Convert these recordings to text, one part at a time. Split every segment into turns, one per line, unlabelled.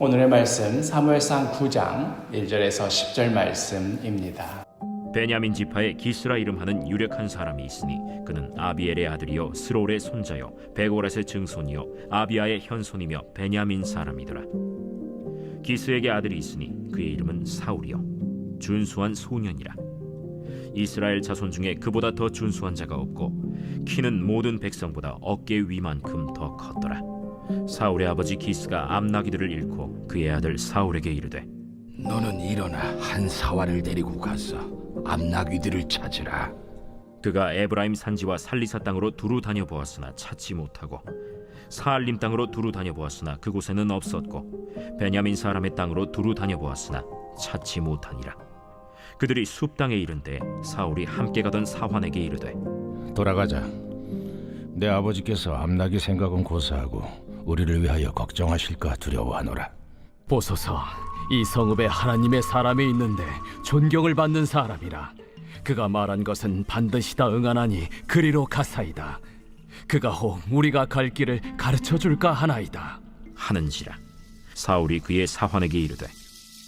오늘의 말씀 사무엘상 9장 1절에서 10절 말씀입니다.
베냐민 지파에 기스라 이름하는 유력한 사람이 있으니 그는 아비엘의 아들이요 스롤의 손자요 베고렛의 증손이요 아비아의 현손이며 베냐민 사람이더라. 기스에게 아들이 있으니 그의 이름은 사울이요 준수한 소년이라. 이스라엘 자손 중에 그보다 더 준수한 자가 없고 키는 모든 백성보다 어깨 위만큼 더 컸더라. 사울의 아버지 기스가 암나기들을 잃고 그의 아들 사울에게 이르되,
너는 일어나 한 사활을 데리고 가서 암나귀들을 찾으라.
그가 에브라임 산지와 살리사 땅으로 두루 다녀보았으나 찾지 못하고 사알림 땅으로 두루 다녀보았으나 그곳에는 없었고 베냐민 사람의 땅으로 두루 다녀보았으나 찾지 못하니라. 그들이 숲 땅에 이른데 사울이 함께 가던 사환에게 이르되,
돌아가자. 내 아버지께서 암나귀 생각은 고사하고 우리를 위하여 걱정하실까 두려워하노라.
보소서, 이 성읍에 하나님의 사람이 있는데 존경을 받는 사람이라. 그가 말한 것은 반드시 다 응하나니 그리로 가사이다. 그가 혹 우리가 갈 길을 가르쳐줄까 하나이다
하는지라. 사울이 그의 사환에게 이르되,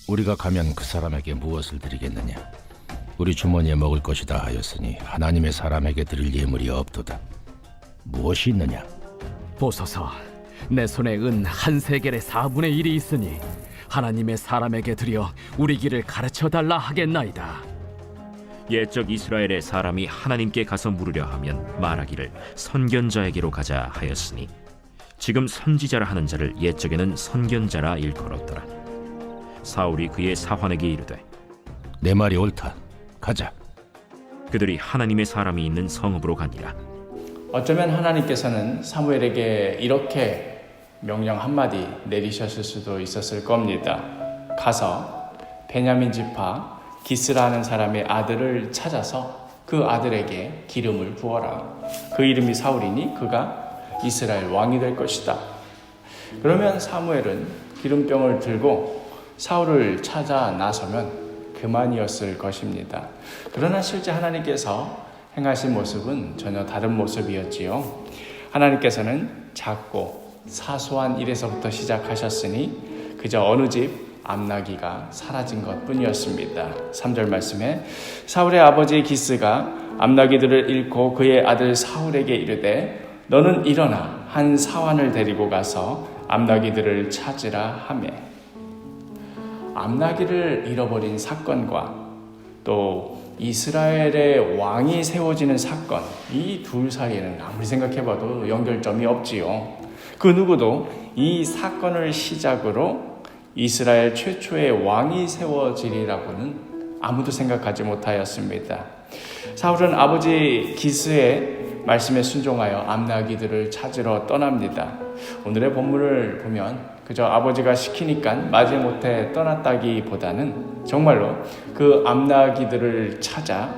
우리가 가면 그 사람에게 무엇을 드리겠느냐? 우리 주머니에 먹을 것이다 하였으니 하나님의 사람에게 드릴 예물이 없도다. 무엇이 있느냐?
보소서, 내 손에 은 한 세겔의 4분의 1이 있으니 하나님의 사람에게 드려 우리 길을 가르쳐달라 하겠나이다.
옛적 이스라엘의 사람이 하나님께 가서 물으려 하면 말하기를 선견자에게로 가자 하였으니 지금 선지자라 하는 자를 옛적에는 선견자라 일컬었더라. 사울이 그의 사환에게 이르되,
내 말이 옳다. 가자.
그들이 하나님의 사람이 있는 성읍으로 가니라.
어쩌면 하나님께서는 사무엘에게 이렇게 명령 한마디 내리셨을 수도 있었을 겁니다. 가서 베냐민 지파 기스라는 사람의 아들을 찾아서 그 아들에게 기름을 부어라. 그 이름이 사울이니 그가 이스라엘 왕이 될 것이다. 그러면 사무엘은 기름병을 들고 사울을 찾아 나서면 그만이었을 것입니다. 그러나 실제 하나님께서 행하신 모습은 전혀 다른 모습이었지요. 하나님께서는 작고 사소한 일에서부터 시작하셨으니 그저 어느 집 암나귀가 사라진 것뿐이었습니다. 3절 말씀에 사울의 아버지 기스가 암나귀들을 잃고 그의 아들 사울에게 이르되, 너는 일어나 한 사환을 데리고 가서 암나귀들을 찾으라 하매, 암나귀를 잃어버린 사건과 또 이스라엘의 왕이 세워지는 사건, 이 둘 사이에는 아무리 생각해봐도 연결점이 없지요. 그 누구도 이 사건을 시작으로 이스라엘 최초의 왕이 세워지리라고는 아무도 생각하지 못하였습니다. 사울은 아버지 기스의 말씀에 순종하여 암나귀들을 찾으러 떠납니다. 오늘의 본문을 보면 그저 아버지가 시키니까 마지못해 떠났다기보다는 정말로 그 암나귀들을 찾아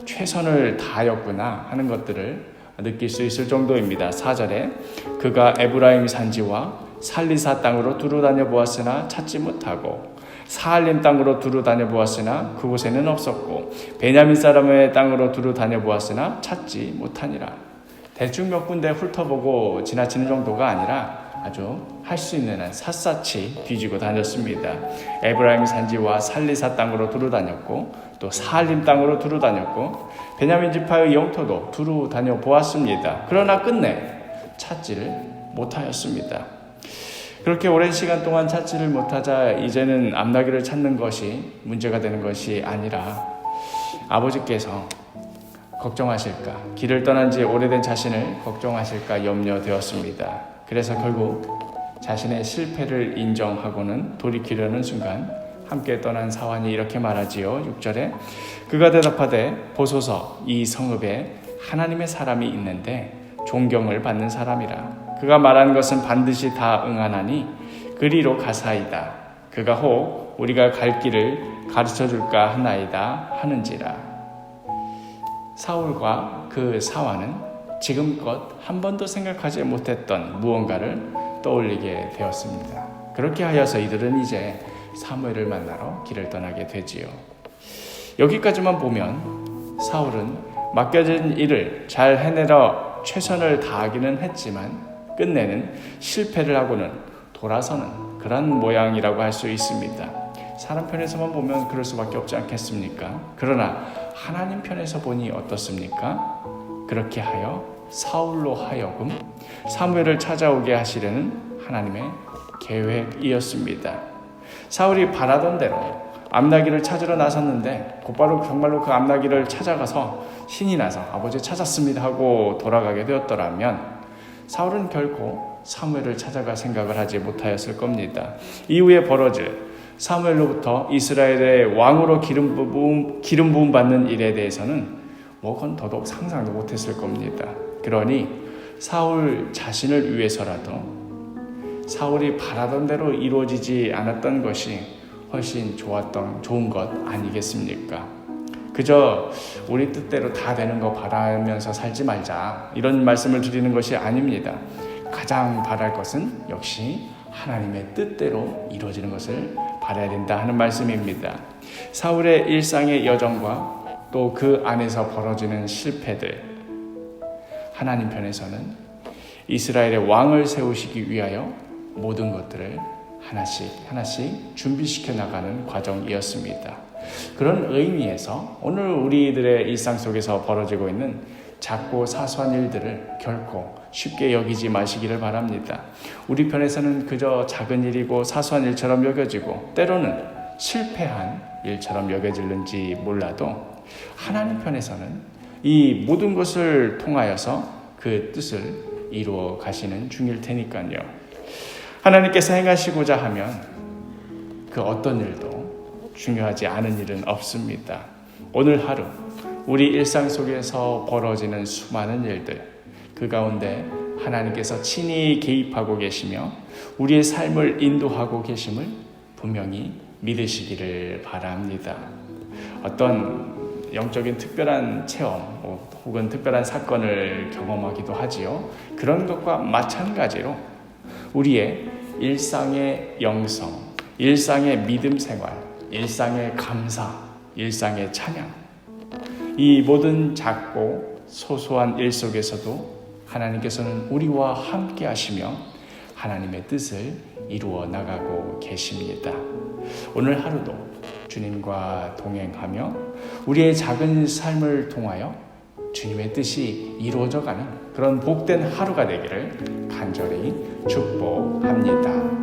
최선을 다하였구나 하는 것들을 느낄 수 있을 정도입니다. 4절에 그가 에브라임 산지와 살리사 땅으로 두루 다녀보았으나 찾지 못하고 사알림 땅으로 두루 다녀보았으나 그곳에는 없었고 베냐민 사람의 땅으로 두루 다녀보았으나 찾지 못하니라. 대충 몇 군데 훑어보고 지나치는 정도가 아니라 아주 할 수 있는 한 샅샅이 뒤지고 다녔습니다. 에브라임 산지와 살리사 땅으로 두루 다녔고 또 사알림 땅으로 두루 다녔고 베냐민 지파의 영토도 두루 다녀보았습니다. 그러나 끝내 찾지를 못하였습니다. 그렇게 오랜 시간 동안 찾지를 못하자 이제는 암나귀를 찾는 것이 문제가 되는 것이 아니라 아버지께서 걱정하실까, 길을 떠난 지 오래된 자신을 걱정하실까 염려되었습니다. 그래서 결국 자신의 실패를 인정하고는 돌이키려는 순간 함께 떠난 사환이 이렇게 말하지요. 6절에 그가 대답하되, 보소서, 이 성읍에 하나님의 사람이 있는데 존경을 받는 사람이라. 그가 말하는 것은 반드시 다 응하나니 그리로 가사이다. 그가 혹 우리가 갈 길을 가르쳐줄까 하나이다 하는지라. 사울과 그 사환은 지금껏 한 번도 생각하지 못했던 무언가를 떠올리게 되었습니다. 그렇게 하여서 이들은 이제 사무엘을 만나러 길을 떠나게 되지요. 여기까지만 보면 사울은 맡겨진 일을 잘 해내려 최선을 다하기는 했지만 끝내는 실패를 하고는 돌아서는 그런 모양이라고 할 수 있습니다. 사람 편에서만 보면 그럴 수밖에 없지 않겠습니까? 그러나 하나님 편에서 보니 어떻습니까? 그렇게 하여 사울로 하여금 사무엘을 찾아오게 하시려는 하나님의 계획이었습니다. 사울이 바라던 대로 암나귀를 찾으러 나섰는데 곧바로 정말로 그 암나귀를 찾아가서 신이 나서 아버지 찾았습니다 하고 돌아가게 되었더라면 사울은 결코 사무엘을 찾아갈 생각을 하지 못하였을 겁니다. 이후에 벌어질 사무엘로부터 이스라엘의 왕으로 기름 부음 받는 일에 대해서는 그건 더더욱 상상도 못했을 겁니다. 그러니 사울 자신을 위해서라도 사울이 바라던 대로 이루어지지 않았던 것이 훨씬 좋은 것 아니겠습니까? 그저 우리 뜻대로 다 되는 거 바라면서 살지 말자, 이런 말씀을 드리는 것이 아닙니다. 가장 바랄 것은 역시 하나님의 뜻대로 이루어지는 것을 바라야 된다 하는 말씀입니다. 사울의 일상의 여정과 또 그 안에서 벌어지는 실패들, 하나님 편에서는 이스라엘의 왕을 세우시기 위하여 모든 것들을 하나씩 준비시켜 나가는 과정이었습니다. 그런 의미에서 오늘 우리들의 일상 속에서 벌어지고 있는 작고 사소한 일들을 결코 쉽게 여기지 마시기를 바랍니다. 우리 편에서는 그저 작은 일이고 사소한 일처럼 여겨지고 때로는 실패한 일처럼 여겨질는지 몰라도 하나님 편에서는 이 모든 것을 통하여서 그 뜻을 이루어 가시는 중일 테니까요. 하나님께서 행하시고자 하면 그 어떤 일도 중요하지 않은 일은 없습니다. 오늘 하루 우리 일상 속에서 벌어지는 수많은 일들, 그 가운데 하나님께서 친히 개입하고 계시며 우리의 삶을 인도하고 계심을 분명히 믿으시기를 바랍니다. 어떤 영적인 특별한 체험 혹은 특별한 사건을 경험하기도 하지요. 그런 것과 마찬가지로 우리의 일상의 영성, 일상의 믿음 생활, 일상의 감사, 일상의 찬양, 이 모든 작고 소소한 일 속에서도 하나님께서는 우리와 함께 하시며 하나님의 뜻을 이루어 나가고 계십니다. 오늘 하루도 주님과 동행하며 우리의 작은 삶을 통하여 주님의 뜻이 이루어져가는 그런 복된 하루가 되기를 간절히 축복합니다.